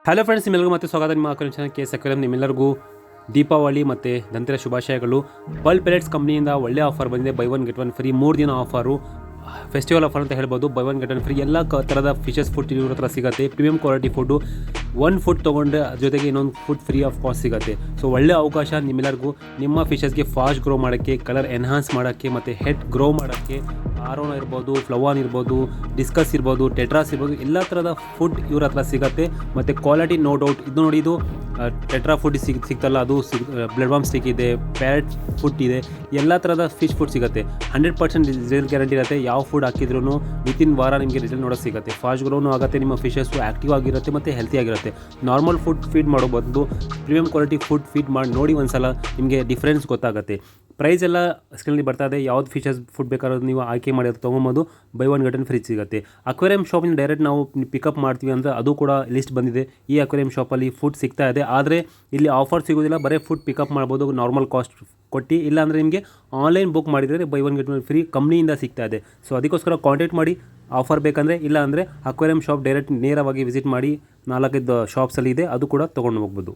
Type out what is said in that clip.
Hello friends, ನಿಮ್ಮೆಲ್ಲರಿಗೂ ಮತ್ತೆ ಸ್ವಾಗತ ನಿಮ್ಮ ಚಾನಲ್ ಕೆ ಸಕಲಂ. ನಿಮ್ಮೆಲ್ಲರಿಗೂ ದೀಪಾವಳಿ ಮತ್ತು ದಂತೆರ ಶುಭಾಶಯಗಳು. ಪರ್ಲ್ ಪೆಲೆಟ್ಸ್ ಕಂಪ್ನಿಯಿಂದ ಒಳ್ಳೆ ಆಫರ್ ಬಂದಿದೆ. By one get one free 3 ದಿನ ಆಫರು, ಫೆಸ್ಟಿವಲ್ ಆಫರ್ ಅಂತ ಹೇಳ್ಬೋದು. By one get one free ಎಲ್ಲ ಥರದ ಫಿಶಸ್ ಫುಡ್ ಇವ್ರ ಹತ್ರ ಸಿಗುತ್ತೆ. ಪ್ರೀಮಿಯಂ ಕ್ವಾಲಿಟಿ ಫುಡ್ಡು, ಒಂದು ಫುಡ್ ತೊಗೊಂಡ್ರೆ ಜೊತೆಗೆ ಇನ್ನೊಂದು ಫುಡ್ ಫ್ರೀ ಆಫ್ ಕಾಸ್ಟ್ ಸಿಗುತ್ತೆ. ಸೊ ಒಳ್ಳೆ ಅವಕಾಶ ನಿಮ್ಮೆಲ್ಲರಿಗೂ ನಿಮ್ಮ ಫಿಶಸ್ಗೆ ಫಾಸ್ಟ್ ಗ್ರೋ ಮಾಡೋಕ್ಕೆ, ಕಲರ್ ಎನ್ಹಾನ್ಸ್ ಮಾಡೋಕ್ಕೆ ಮತ್ತು ಹೆಡ್ ಗ್ರೋ ಮಾಡೋಕ್ಕೆ. ಆರೋನ ಇರ್ಬೋದು, ಫ್ಲವಾನ್ ಇರ್ಬೋದು, ಡಿಸ್ಕಸ್ ಇರ್ಬೋದು, ಟೆಟ್ರಾಸ್ ಇರ್ಬೋದು, ಎಲ್ಲ ಥರದ ಫುಡ್ ಇವ್ರ ಹತ್ರ ಸಿಗುತ್ತೆ. ಮತ್ತು ಕ್ವಾಲಿಟಿ ನೋ ಡೌಟ್. ಇದು ನೋಡಿ, ಇದು ಟೆಟ್ರಾ ಫುಡ್ ಸಿಗ್ತಲ್ಲ, ಅದು ಬ್ಲಡ್ ಬಾಂಬ್ ಸ್ಟಿಕ್ ಇದೆ, ಪ್ಯಾರೆಟ್ ಫುಡ್ ಇದೆ, ಎಲ್ಲ ಥರದ ಫಿಶ್ ಫುಡ್ ಸಿಗುತ್ತೆ. 100% ರಿಸಲ್ಟ್ ಗ್ಯಾರಂಟಿ ಇರುತ್ತೆ. ಯಾವ ಫುಡ್ ಹಾಕಿದ್ರೂ ವಿತಿನ್ ವಾರ ನಿಮಗೆ ರಿಸಲ್ಟ್ ನೋಡೋಕ್ಕೆ ಸಿಗುತ್ತೆ. ಫಾಸ್ಟ್ ಗ್ರೋನು ಆಗುತ್ತೆ, ನಿಮ್ಮ ಫಿಶಸ್ಸು ಆ್ಯಕ್ಟಿವ್ ಆಗಿರುತ್ತೆ ಮತ್ತು ಹೆಲ್ತಿ ಆಗಿರುತ್ತೆ. ನಾರ್ಮಲ್ ಫುಡ್ ಫೀಡ್ ಮಾಡೋ ಬದಲು ಪ್ರೀಮಿಯಂ ಕ್ವಾಲಿಟಿ ಫುಡ್ ಫೀಡ್ ಮಾಡಿ ನೋಡಿ, ಒಂದು ಸಲ ನಿಮಗೆ ಡಿಫ್ರೆನ್ಸ್ ಗೊತ್ತಾಗುತ್ತೆ. ಪ್ರೈಸ್ ಎಲ್ಲ ಸ್ಕ್ರೀನಲ್ಲಿ ಬರ್ತಾ ಇದೆ. ಯಾವ್ದು ಫಿಶಸ್ ಫುಡ್ ಬೇಕಾದ್ರೂ ನೀವು ಆಯ್ಕೆ ಮಾಡಿ ತೊಗೊಬೋದು. By one get one free ಸಿಗುತ್ತೆ. ಅಕ್ವೇರಿಯಂ ಶಾಪಿಂದ ಡೈರೆಕ್ಟ್ ನಾವು ಪಿಕಪ್ ಮಾಡ್ತೀವಿ ಅಂದರೆ ಅದು ಕೂಡ ಲಿಸ್ಟ್ ಬಂದಿದೆ. ಈ ಅಕ್ವೇರಿಯಂ ಶಾಪಲ್ಲಿ ಫುಡ್ ಸಿಗ್ತಾ ಇದೆ, ಆದರೆ ಇಲ್ಲಿ ಆಫರ್ ಸಿಗೋದಿಲ್ಲ. ಬರೀ ಫುಡ್ ಪಿಕಪ್ ಮಾಡ್ಬೋದು ನಾರ್ಮಲ್ ಕಾಸ್ಟ್ ಕೊಟ್ಟು. ಇಲ್ಲಾಂದರೆ ನಿಮಗೆ ಆನ್ಲೈನ್ ಬುಕ್ ಮಾಡಿದರೆ buy one get one free ಕಂಪ್ನಿಯಿಂದ ಸಿಗ್ತಾ ಇದೆ. ಸೊ ಅದಕ್ಕೋಸ್ಕರ ಕಾಂಟ್ಯಾಕ್ಟ್ ಮಾಡಿ ಆಫರ್ ಬೇಕಂದರೆ. ಇಲ್ಲ ಅಂದರೆ ಅಕ್ವೇರಿಯಂ ಶಾಪ್ ಡೈರೆಕ್ಟ್ ನೇರವಾಗಿ ವಿಸಿಟ್ ಮಾಡಿ, 4-5 ಶಾಪ್ಸಲ್ಲಿ ಇದೆ, ಅದು ಕೂಡ ತೊಗೊಂಡು ಹೋಗ್ಬೋದು.